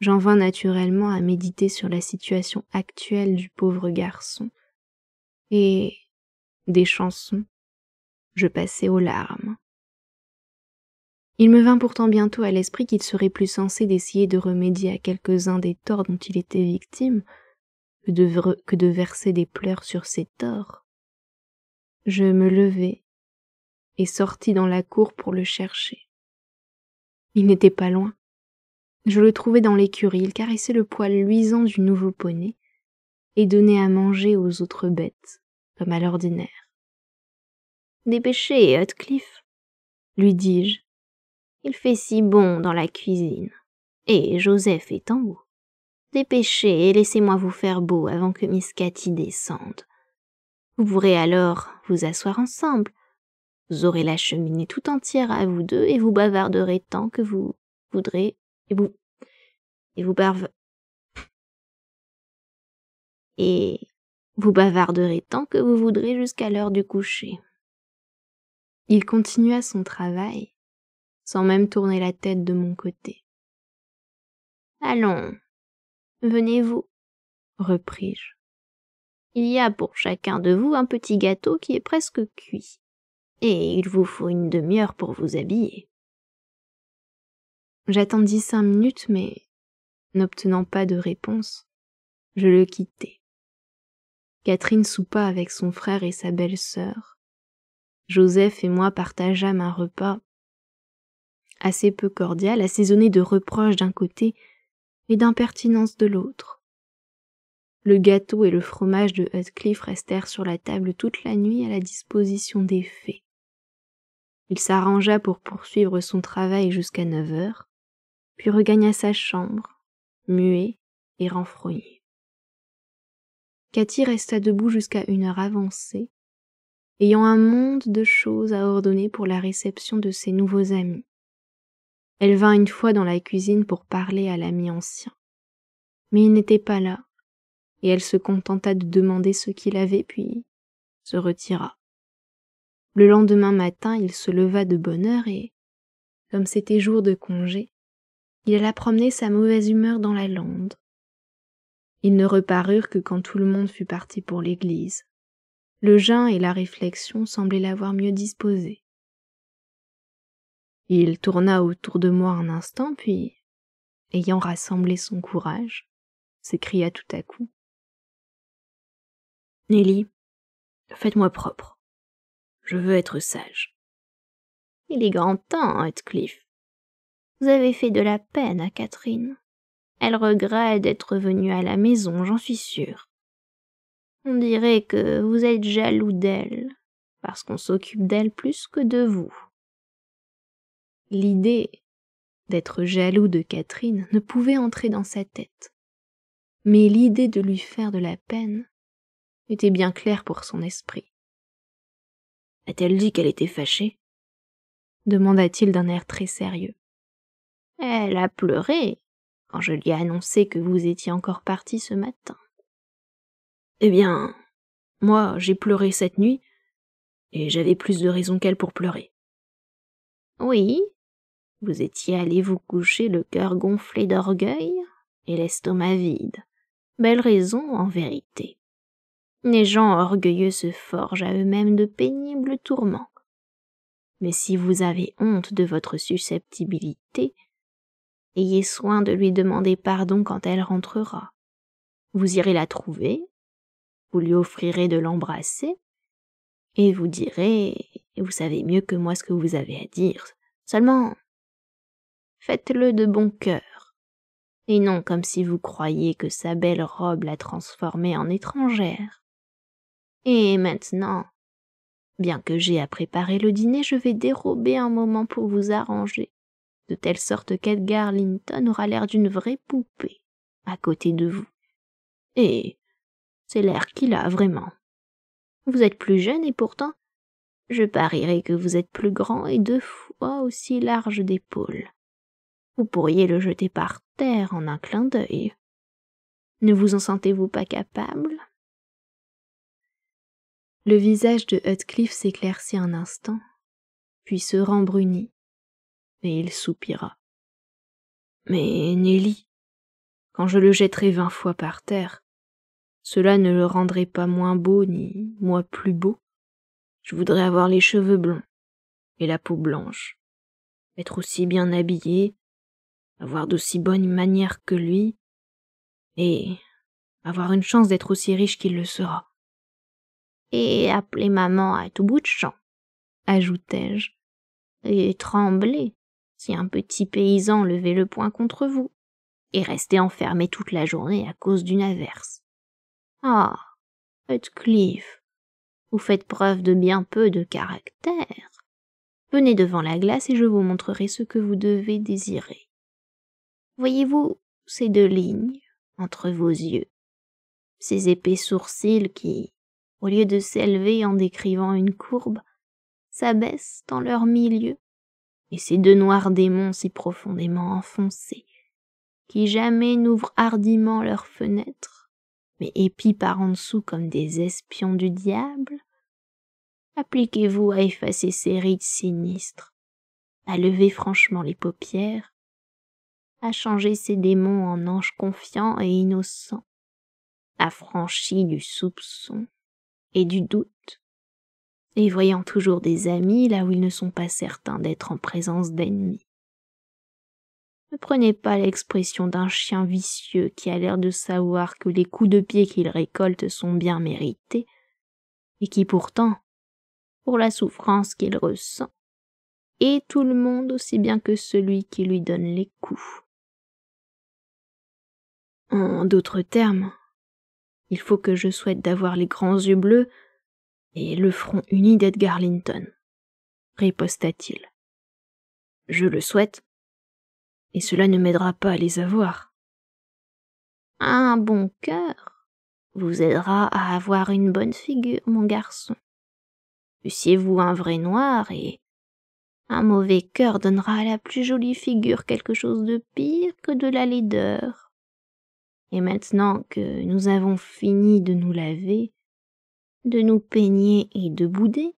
J'en vins naturellement à méditer sur la situation actuelle du pauvre garçon, et, des chansons, je passai aux larmes. Il me vint pourtant bientôt à l'esprit qu'il serait plus sensé d'essayer de remédier à quelques-uns des torts dont il était victime que de verser des pleurs sur ses torts. Je me levai et sortis dans la cour pour le chercher. Il n'était pas loin. Je le trouvai dans l'écurie, il caressait le poil luisant du nouveau poney et donner à manger aux autres bêtes, comme à l'ordinaire. Dépêchez, Heathcliff, lui dis-je. Il fait si bon dans la cuisine, et Joseph est en haut. Dépêchez et laissez-moi vous faire beau avant que Miss Cathy descende. Vous pourrez alors vous asseoir ensemble. Vous aurez la cheminée tout entière à vous deux et vous bavarderez tant que vous voudrez et vous bavarderez tant que vous voudrez jusqu'à l'heure du coucher. Il continua son travail, sans même tourner la tête de mon côté. Allons, venez-vous, repris-je. Il y a pour chacun de vous un petit gâteau qui est presque cuit, et il vous faut une demi-heure pour vous habiller. J'attendis 5 minutes, mais, n'obtenant pas de réponse, je le quittai. Catherine soupa avec son frère et sa belle-sœur. Joseph et moi partageâmes un repas assez peu cordial, assaisonné de reproches d'un côté et d'impertinence de l'autre. Le gâteau et le fromage de Heathcliff restèrent sur la table toute la nuit à la disposition des fées. Il s'arrangea pour poursuivre son travail jusqu'à 9 heures, puis regagna sa chambre, muet et renfrogné. Cathy resta debout jusqu'à 1 heure avancée, ayant un monde de choses à ordonner pour la réception de ses nouveaux amis. Elle vint une fois dans la cuisine pour parler à l'ami ancien, mais il n'était pas là, et elle se contenta de demander ce qu'il avait, puis se retira. Le lendemain matin, il se leva de bonne heure et, comme c'était jour de congé, il alla promener sa mauvaise humeur dans la lande. Ils ne reparurent que quand tout le monde fut parti pour l'église. Le jeûne et la réflexion semblaient l'avoir mieux disposé. Il tourna autour de moi un instant, puis, ayant rassemblé son courage, s'écria tout à coup. « Nelly, faites-moi propre. Je veux être sage. » « Il est grand temps, Heathcliff. Vous avez fait de la peine à Catherine. Elle regrette d'être venue à la maison, j'en suis sûre. On dirait que vous êtes jaloux d'elle, parce qu'on s'occupe d'elle plus que de vous. » L'idée d'être jaloux de Catherine ne pouvait entrer dans sa tête, mais l'idée de lui faire de la peine était bien claire pour son esprit. « A-t-elle dit qu'elle était fâchée ?» demanda-t-il d'un air très sérieux. « Elle a pleuré quand je lui ai annoncé que vous étiez encore parti ce matin. »« Eh bien, moi j'ai pleuré cette nuit, et j'avais plus de raison qu'elle pour pleurer. »« Oui, vous étiez allé vous coucher le cœur gonflé d'orgueil et l'estomac vide. Belle raison, en vérité. Les gens orgueilleux se forgent à eux-mêmes de pénibles tourments. Mais si vous avez honte de votre susceptibilité, ayez soin de lui demander pardon quand elle rentrera. Vous irez la trouver, vous lui offrirez de l'embrasser, et vous direz, vous savez mieux que moi ce que vous avez à dire, seulement faites-le de bon cœur, et non comme si vous croyiez que sa belle robe la transformait en étrangère. Et maintenant, bien que j'aie à préparer le dîner, je vais dérober un moment pour vous arranger, de telle sorte qu'Edgar Linton aura l'air d'une vraie poupée à côté de vous. Et c'est l'air qu'il a vraiment. Vous êtes plus jeune et pourtant, je parierais que vous êtes plus grand et 2 fois aussi large d'épaules. Vous pourriez le jeter par terre en un clin d'œil. Ne vous en sentez-vous pas capable ? » Le visage de Heathcliff s'éclaircit un instant, puis se rembrunit, et il soupira. « Mais Nelly, quand je le jetterai 20 fois par terre, cela ne le rendrait pas moins beau ni moi plus beau. Je voudrais avoir les cheveux blonds et la peau blanche, être aussi bien habillé, avoir d'aussi bonnes manières que lui, et avoir une chance d'être aussi riche qu'il le sera. » « Et appelez maman à tout bout de champ, » ajoutai-je, « et tremblez si un petit paysan levait le poing contre vous, et restez enfermé toute la journée à cause d'une averse. Ah, Heathcliff, vous faites preuve de bien peu de caractère. Venez devant la glace et je vous montrerai ce que vous devez désirer. Voyez-vous ces 2 lignes entre vos yeux, ces épais sourcils qui, au lieu de s'élever en décrivant une courbe, s'abaissent dans leur milieu, et ces 2 noirs démons si profondément enfoncés, qui jamais n'ouvrent hardiment leurs fenêtres, mais épient par en dessous comme des espions du diable. Appliquez-vous à effacer ces rides sinistres, à lever franchement les paupières, à changer ces démons en anges confiants et innocents, affranchis du soupçon et du doute, et voyant toujours des amis là où ils ne sont pas certains d'être en présence d'ennemis. Ne prenez pas l'expression d'un chien vicieux qui a l'air de savoir que les coups de pied qu'il récolte sont bien mérités, et qui pourtant, pour la souffrance qu'il ressent, et tout le monde aussi bien que celui qui lui donne les coups. En d'autres termes, il faut que je souhaite d'avoir les grands yeux bleus et le front uni d'Edgar Linton, riposta-t-il. Je le souhaite, et cela ne m'aidera pas à les avoir. Un bon cœur vous aidera à avoir une bonne figure, mon garçon. Eussiez-vous un vrai noir et un mauvais cœur donnera à la plus jolie figure quelque chose de pire que de la laideur. Et maintenant que nous avons fini de nous laver, de nous peigner et de bouder,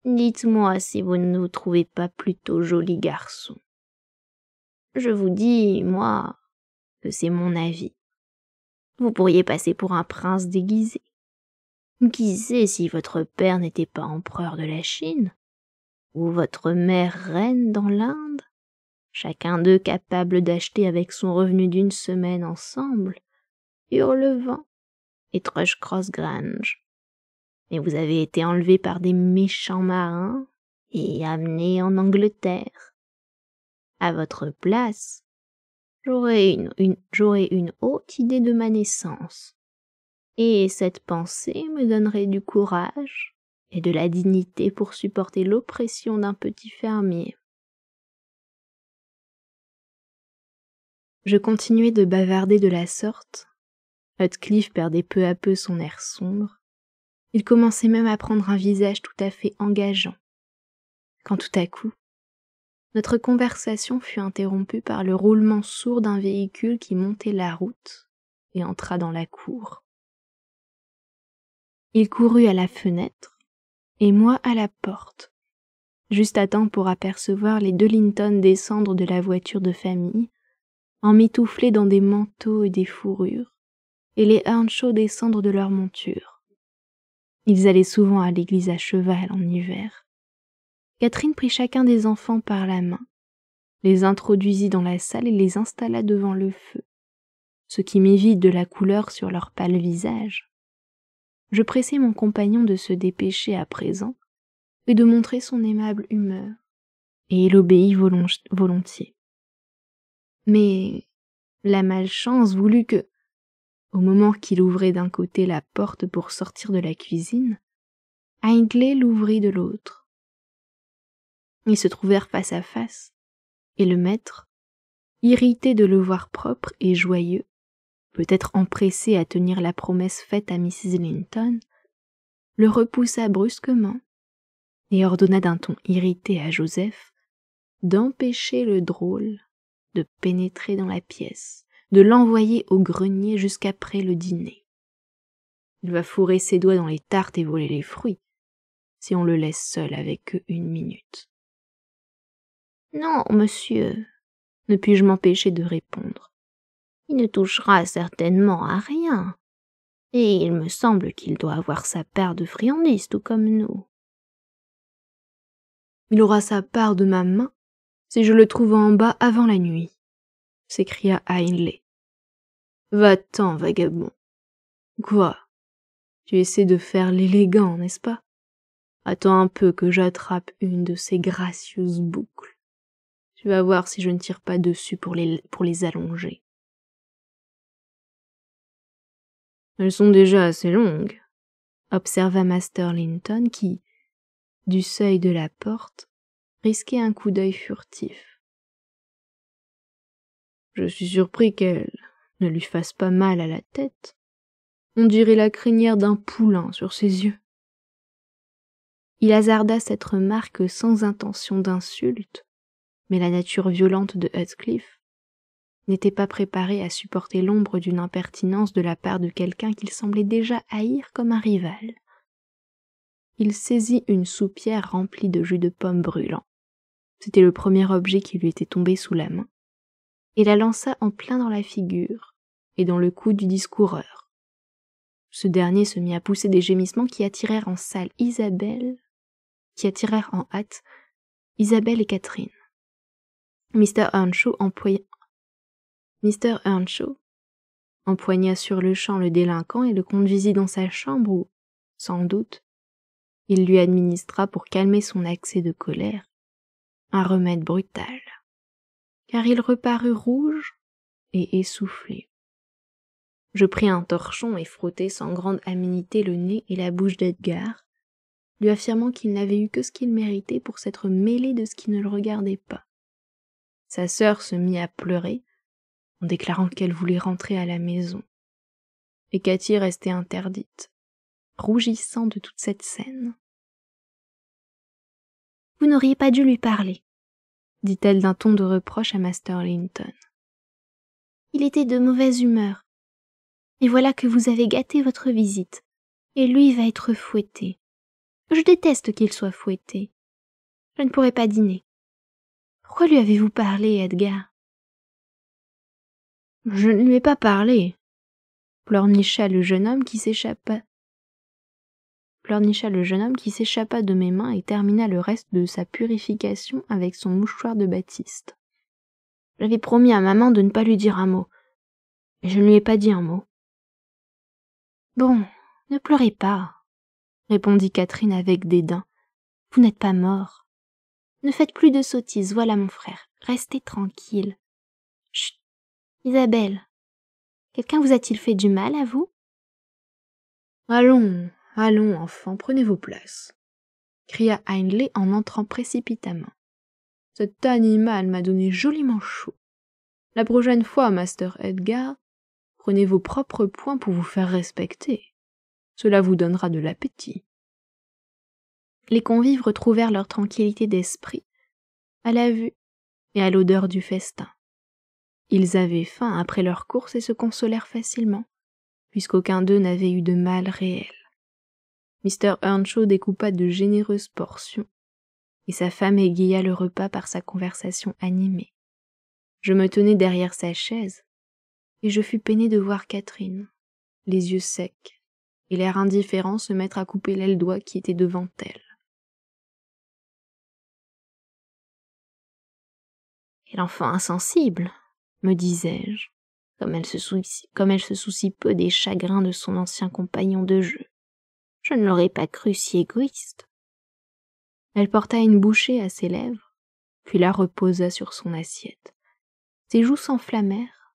dites-moi si vous ne vous trouvez pas plutôt joli garçon. Je vous dis, moi, que c'est mon avis. Vous pourriez passer pour un prince déguisé. Qui sait si votre père n'était pas empereur de la Chine, ou votre mère reine dans l'Inde, chacun d'eux capable d'acheter avec son revenu d'1 semaine ensemble Hurlevent et Thrushcross Grange. Mais vous avez été enlevé par des méchants marins et amené en Angleterre. À votre place, j'aurais une haute idée de ma naissance, et cette pensée me donnerait du courage et de la dignité pour supporter l'oppression d'un petit fermier. Je continuais de bavarder de la sorte. Heathcliff perdait peu à peu son air sombre. Il commençait même à prendre un visage tout à fait engageant. Quand tout à coup, notre conversation fut interrompue par le roulement sourd d'un véhicule qui montait la route et entra dans la cour. Il courut à la fenêtre, et moi à la porte, juste à temps pour apercevoir les 2 Linton descendre de la voiture de famille, emmitouflés dans des manteaux et des fourrures, et les Earnshaw descendre de leur monture. Ils allaient souvent à l'église à cheval en hiver. Catherine prit chacun des enfants par la main, les introduisit dans la salle et les installa devant le feu, ce qui mit vite de la couleur sur leur pâle visage. Je pressai mon compagnon de se dépêcher à présent et de montrer son aimable humeur, et il obéit volontiers. Mais la malchance voulut que, au moment qu'il ouvrait d'un côté la porte pour sortir de la cuisine, Hindley l'ouvrit de l'autre. Ils se trouvèrent face à face, et le maître, irrité de le voir propre et joyeux, peut-être empressé à tenir la promesse faite à Mrs. Linton, le repoussa brusquement et ordonna d'un ton irrité à Joseph d'empêcher le drôle de pénétrer dans la pièce, de l'envoyer au grenier jusqu'après le dîner. Il va fourrer ses doigts dans les tartes et voler les fruits, si on le laisse seul avec eux 1 minute. Non, monsieur, ne puis-je m'empêcher de répondre. Il ne touchera certainement à rien, et il me semble qu'il doit avoir sa part de friandises tout comme nous. Il aura sa part de ma main si je le trouve en bas avant la nuit, s'écria Hindley. Va-t'en, vagabond. Quoi? Tu essaies de faire l'élégant, n'est-ce pas? Attends un peu que j'attrape une de ces gracieuses boucles. Tu vas voir si je ne tire pas dessus pour les allonger. Elles sont déjà assez longues, observa Master Linton qui, du seuil de la porte, risquait un coup d'œil furtif. Je suis surpris qu'elle ne lui fasse pas mal à la tête. On dirait la crinière d'un poulain sur ses yeux. Il hasarda cette remarque sans intention d'insulte, mais la nature violente de Heathcliff n'était pas préparée à supporter l'ombre d'une impertinence de la part de quelqu'un qu'il semblait déjà haïr comme un rival. Il saisit une soupière remplie de jus de pomme brûlant. C'était le premier objet qui lui était tombé sous la main, et la lança en plein dans la figure et dans le cou du discoureur. Ce dernier se mit à pousser des gémissements qui attirèrent en hâte Isabelle et Catherine. Mr. Earnshaw empoigna sur-le-champ le délinquant et le conduisit dans sa chambre où, sans doute, il lui administra pour calmer son accès de colère un remède brutal, car il reparut rouge et essoufflé. Je pris un torchon et frottai sans grande aménité le nez et la bouche d'Edgar, lui affirmant qu'il n'avait eu que ce qu'il méritait pour s'être mêlé de ce qui ne le regardait pas. Sa sœur se mit à pleurer, en déclarant qu'elle voulait rentrer à la maison, et Cathy restait interdite, rougissant de toute cette scène. Vous n'auriez pas dû lui parler, dit-elle d'un ton de reproche à Master Linton. Il était de mauvaise humeur. Et voilà que vous avez gâté votre visite, et lui va être fouetté. Je déteste qu'il soit fouetté. Je ne pourrai pas dîner. Pourquoi lui avez-vous parlé, Edgar? Je ne lui ai pas parlé, pleurnicha le jeune homme qui s'échappa de mes mains et termina le reste de sa purification avec son mouchoir de batiste. J'avais promis à maman de ne pas lui dire un mot, et je ne lui ai pas dit un mot. Bon, ne pleurez pas, répondit Catherine avec dédain. Vous n'êtes pas mort. Ne faites plus de sottises, voilà mon frère. Restez tranquille. Chut, Isabelle, quelqu'un vous a-t-il fait du mal à vous? Allons, enfants, prenez vos places, cria Hindley en entrant précipitamment. Cet animal m'a donné joliment chaud. La prochaine fois, Master Edgar, prenez vos propres poings pour vous faire respecter. Cela vous donnera de l'appétit. Les convives retrouvèrent leur tranquillité d'esprit à la vue et à l'odeur du festin. Ils avaient faim après leur course et se consolèrent facilement, puisqu'aucun d'eux n'avait eu de mal réel. Mr. Earnshaw découpa de généreuses portions, et sa femme égaya le repas par sa conversation animée. Je me tenais derrière sa chaise, et je fus peiné de voir Catherine, les yeux secs, et l'air indifférent se mettre à couper l'aile d'oie qui était devant elle. Quel enfant insensible, me disais-je, comme elle se soucie peu des chagrins de son ancien compagnon de jeu. Je ne l'aurais pas cru si égoïste. Elle porta une bouchée à ses lèvres, puis la reposa sur son assiette. Ses joues s'enflammèrent,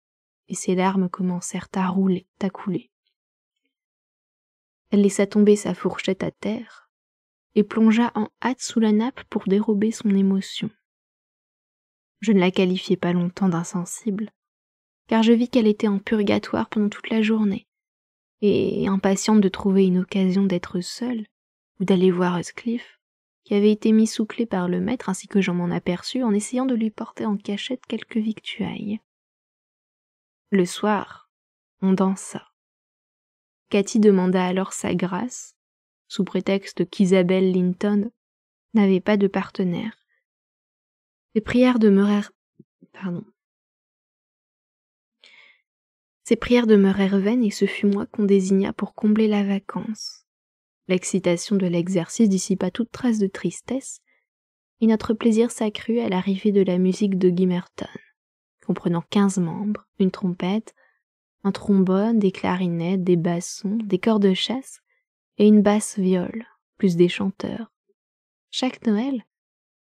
et ses larmes commencèrent à couler. Elle laissa tomber sa fourchette à terre, et plongea en hâte sous la nappe pour dérober son émotion. Je ne la qualifiai pas longtemps d'insensible, car je vis qu'elle était en purgatoire pendant toute la journée, et impatiente de trouver une occasion d'être seule, ou d'aller voir Heathcliff, qui avait été mis sous clé par le maître ainsi que j'en m'en aperçus en essayant de lui porter en cachette quelques victuailles. Le soir, on dansa. Cathy demanda alors sa grâce, sous prétexte qu'Isabelle Linton n'avait pas de partenaire. Ses prières demeurèrent vaines et ce fut moi qu'on désigna pour combler la vacance. L'excitation de l'exercice dissipa toute trace de tristesse, et notre plaisir s'accrut à l'arrivée de la musique de Gimmerton, comprenant 15 membres, une trompette, un trombone, des clarinettes, des bassons, des corps de chasse et une basse-viole, plus des chanteurs. Chaque Noël,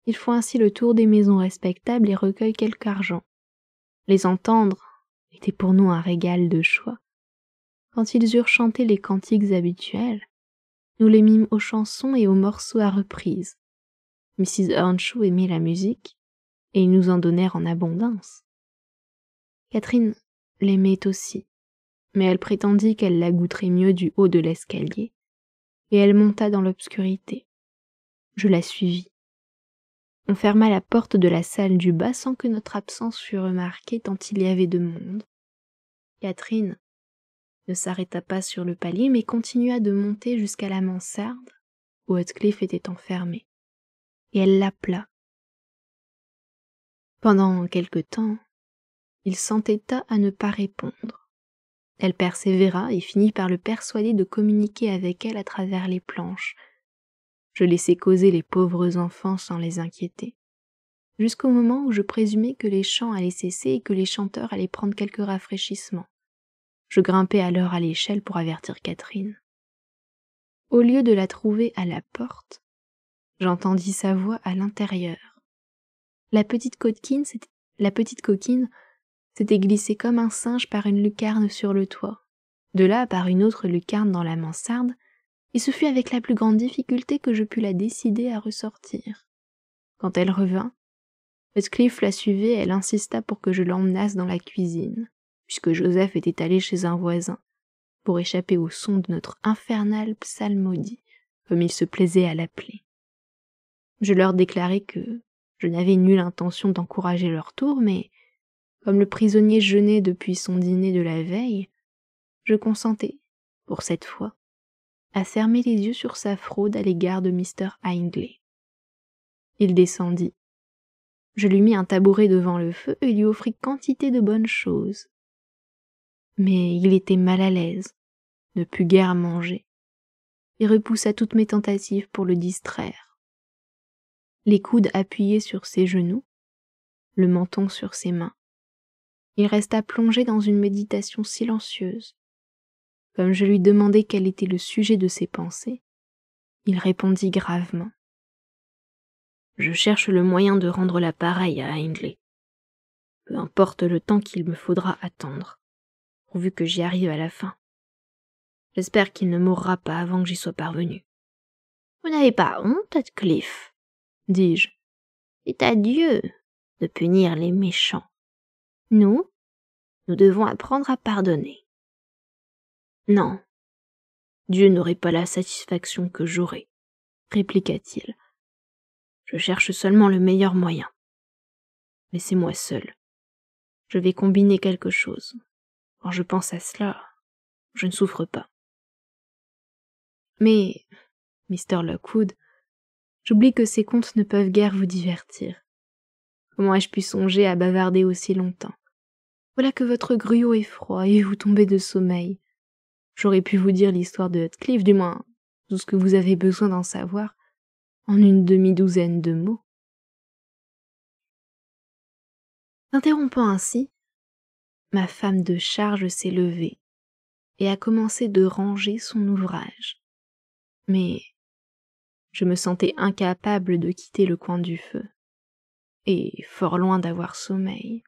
ils font ainsi le tour des maisons respectables et recueillent quelque argent. Les entendre était pour nous un régal de choix. Quand ils eurent chanté les cantiques habituels, nous les mîmes aux chansons et aux morceaux à reprise. Mrs. Earnshaw aimait la musique, et ils nous en donnèrent en abondance. Catherine l'aimait aussi, mais elle prétendit qu'elle la goûterait mieux du haut de l'escalier, et elle monta dans l'obscurité. Je la suivis. On ferma la porte de la salle du bas sans que notre absence fût remarquée tant il y avait de monde. Catherine ne s'arrêta pas sur le palier, mais continua de monter jusqu'à la mansarde où Heathcliff était enfermé, et elle l'appela. Pendant quelque temps, il s'entêta à ne pas répondre. Elle persévéra et finit par le persuader de communiquer avec elle à travers les planches. Je laissai causer les pauvres enfants sans les inquiéter, jusqu'au moment où je présumai que les chants allaient cesser et que les chanteurs allaient prendre quelque rafraîchissement. Je grimpai alors à l'échelle pour avertir Catherine. Au lieu de la trouver à la porte, j'entendis sa voix à l'intérieur. La petite coquine s'était glissée comme un singe par une lucarne sur le toit, de là par une autre lucarne dans la mansarde, et ce fut avec la plus grande difficulté que je pus la décider à ressortir. Quand elle revint, Heathcliff la suivait et elle insista pour que je l'emmenasse dans la cuisine, puisque Joseph était allé chez un voisin, pour échapper au son de notre infernal psalmodie, comme il se plaisait à l'appeler. Je leur déclarai que je n'avais nulle intention d'encourager leur tour, mais, comme le prisonnier jeûnait depuis son dîner de la veille, je consentais, pour cette fois, à fermer les yeux sur sa fraude à l'égard de Mr. Hindley. Il descendit. Je lui mis un tabouret devant le feu et lui offris quantité de bonnes choses. Mais il était mal à l'aise, ne put guère manger, et repoussa toutes mes tentatives pour le distraire. Les coudes appuyés sur ses genoux, le menton sur ses mains, il resta plongé dans une méditation silencieuse. Comme je lui demandai quel était le sujet de ses pensées, il répondit gravement. « Je cherche le moyen de rendre l'appareil à Hindley. Peu importe le temps qu'il me faudra attendre, pourvu que j'y arrive à la fin. J'espère qu'il ne mourra pas avant que j'y sois parvenu. »« Vous n'avez pas honte, Heathcliff, dis-je. C'est à Dieu de punir les méchants. Nous devons apprendre à pardonner. » Non, Dieu n'aurait pas la satisfaction que j'aurais, répliqua-t-il. Je cherche seulement le meilleur moyen. Laissez-moi seul. Je vais combiner quelque chose. Quand je pense à cela, je ne souffre pas. Mais, Mr. Lockwood, j'oublie que ces contes ne peuvent guère vous divertir. Comment ai-je pu songer à bavarder aussi longtemps? Voilà que votre gruau est froid et vous tombez de sommeil. J'aurais pu vous dire l'histoire de Heathcliff, du moins tout ce que vous avez besoin d'en savoir, en une demi-douzaine de mots. Interrompant ainsi, ma femme de charge s'est levée et a commencé de ranger son ouvrage. Mais je me sentais incapable de quitter le coin du feu, et fort loin d'avoir sommeil.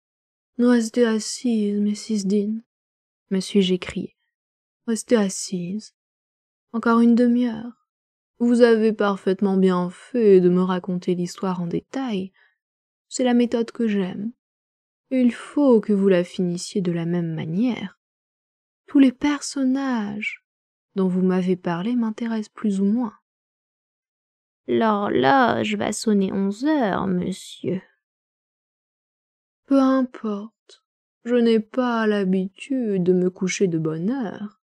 « Restez assise, Mrs. Dean, me suis-je écrié. Restez assise. Encore une demi-heure. Vous avez parfaitement bien fait de me raconter l'histoire en détail. C'est la méthode que j'aime. Il faut que vous la finissiez de la même manière. Tous les personnages dont vous m'avez parlé m'intéressent plus ou moins. »« L'horloge va sonner 11 heures, monsieur. »« Peu importe. Je n'ai pas l'habitude de me coucher de bonne heure.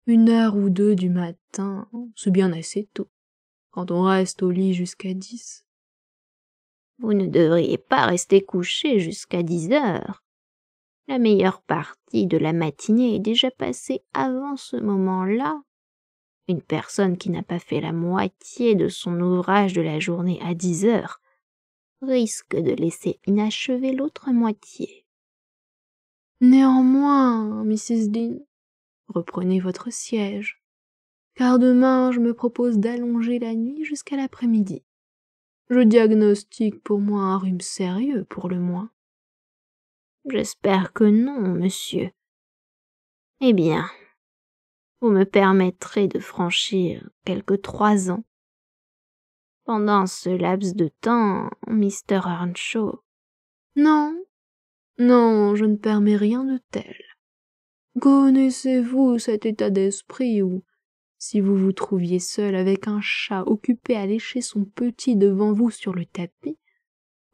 1 heure ou 2 du matin, c'est bien assez tôt, quand on reste au lit jusqu'à 10. »« Vous ne devriez pas rester couché jusqu'à 10 heures. La meilleure partie de la matinée est déjà passée avant ce moment-là. Une personne qui n'a pas fait la moitié de son ouvrage de la journée à 10 heures risque de laisser inachevée l'autre moitié. »« Néanmoins, Mrs. Dean, reprenez votre siège, car demain je me propose d'allonger la nuit jusqu'à l'après-midi. Je diagnostique pour moi un rhume sérieux, pour le moins. »« J'espère que non, monsieur. Eh bien, vous me permettrez de franchir quelques 3 ans. Pendant ce laps de temps, Mr. Earnshaw. Non, non, je ne permets rien de tel. Connaissez-vous cet état d'esprit où, si vous vous trouviez seul avec un chat occupé à lécher son petit devant vous sur le tapis,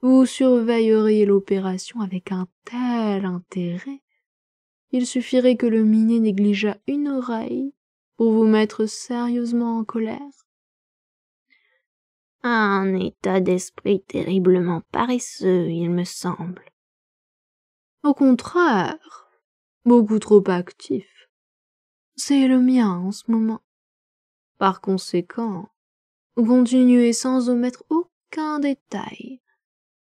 vous surveilleriez l'opération avec un tel intérêt, il suffirait que le minet négligeât une oreille pour vous mettre sérieusement en colère? Un état d'esprit terriblement paresseux, il me semble. Au contraire, beaucoup trop actif. C'est le mien en ce moment. Par conséquent, continuez sans omettre aucun détail.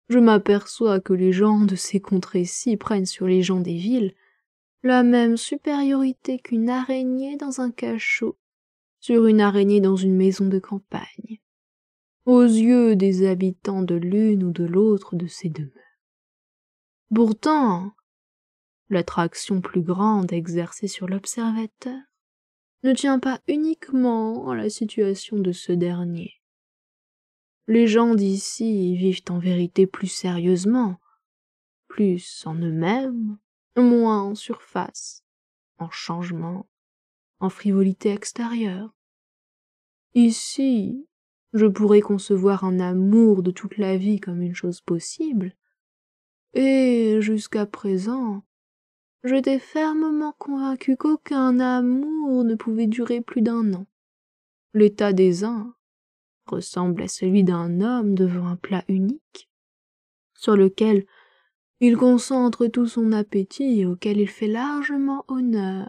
Je m'aperçois que les gens de ces contrées-ci prennent sur les gens des villes la même supériorité qu'une araignée dans un cachot sur une araignée dans une maison de campagne, aux yeux des habitants de l'une ou de l'autre de ces demeures. Pourtant, l'attraction plus grande exercée sur l'observateur ne tient pas uniquement à la situation de ce dernier. Les gens d'ici vivent en vérité plus sérieusement, plus en eux-mêmes, moins en surface, en changement, en frivolité extérieure. Ici, je pourrais concevoir un amour de toute la vie comme une chose possible, et jusqu'à présent, j'étais fermement convaincu qu'aucun amour ne pouvait durer plus d'1 an. L'état des uns ressemble à celui d'un homme devant un plat unique, sur lequel il concentre tout son appétit et auquel il fait largement honneur.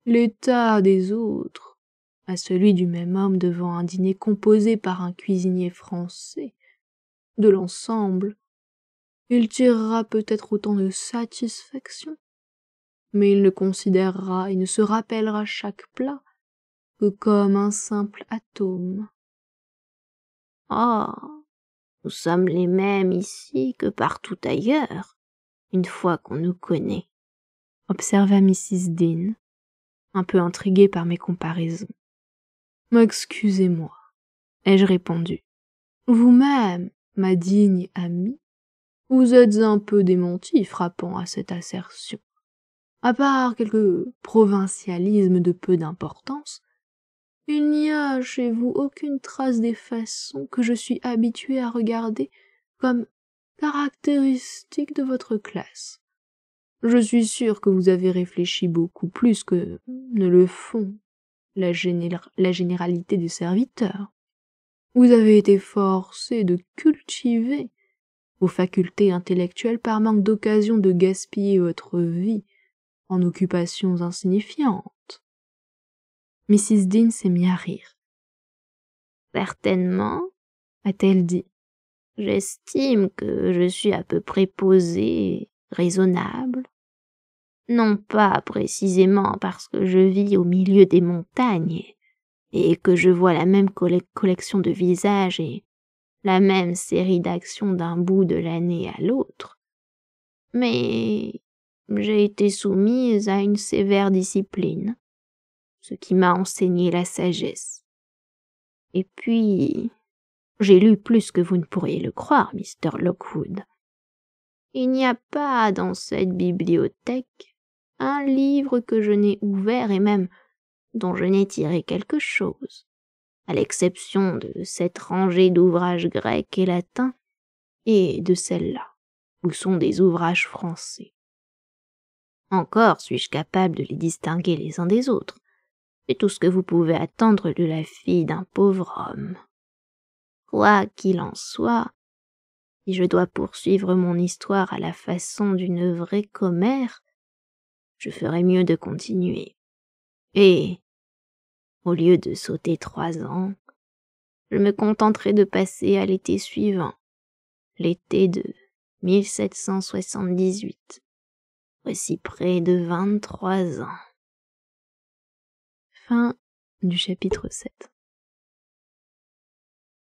L'état des autres à celui du même homme devant un dîner composé par un cuisinier français. De l'ensemble, il tirera peut-être autant de satisfaction, mais il ne considérera et ne se rappellera chaque plat que comme un simple atome. Oh, nous sommes les mêmes ici que partout ailleurs, une fois qu'on nous connaît, observa Mrs. Dean, un peu intriguée par mes comparaisons. Excusez-moi, ai-je répondu. Vous-même, ma digne amie, vous êtes un peu démenti frappant à cette assertion. À part quelques provincialismes de peu d'importance, il n'y a chez vous aucune trace des façons que je suis habitué à regarder comme caractéristiques de votre classe. Je suis sûr que vous avez réfléchi beaucoup plus que ne le font la généralité des serviteurs. Vous avez été forcé de cultiver vos facultés intellectuelles par manque d'occasion de gaspiller votre vie en occupations insignifiantes. Mrs. Dean s'est mise à rire. Certainement, a-t-elle dit. J'estime que je suis à peu près posée, raisonnable. Non pas précisément parce que je vis au milieu des montagnes et que je vois la même collection de visages et la même série d'actions d'un bout de l'année à l'autre, mais j'ai été soumise à une sévère discipline, ce qui m'a enseigné la sagesse. Et puis, j'ai lu plus que vous ne pourriez le croire, Mr. Lockwood. Il n'y a pas dans cette bibliothèque un livre que je n'ai ouvert et même dont je n'ai tiré quelque chose, à l'exception de cette rangée d'ouvrages grecs et latins et de celle-là, où sont des ouvrages français. Encore suis-je capable de les distinguer les uns des autres. C'est tout ce que vous pouvez attendre de la fille d'un pauvre homme. Quoi qu'il en soit, si je dois poursuivre mon histoire à la façon d'une vraie commère, je ferais mieux de continuer. Et, au lieu de sauter 3 ans, je me contenterai de passer à l'été suivant, l'été de 1778. Voici près de 23 ans. Fin du chapitre 7.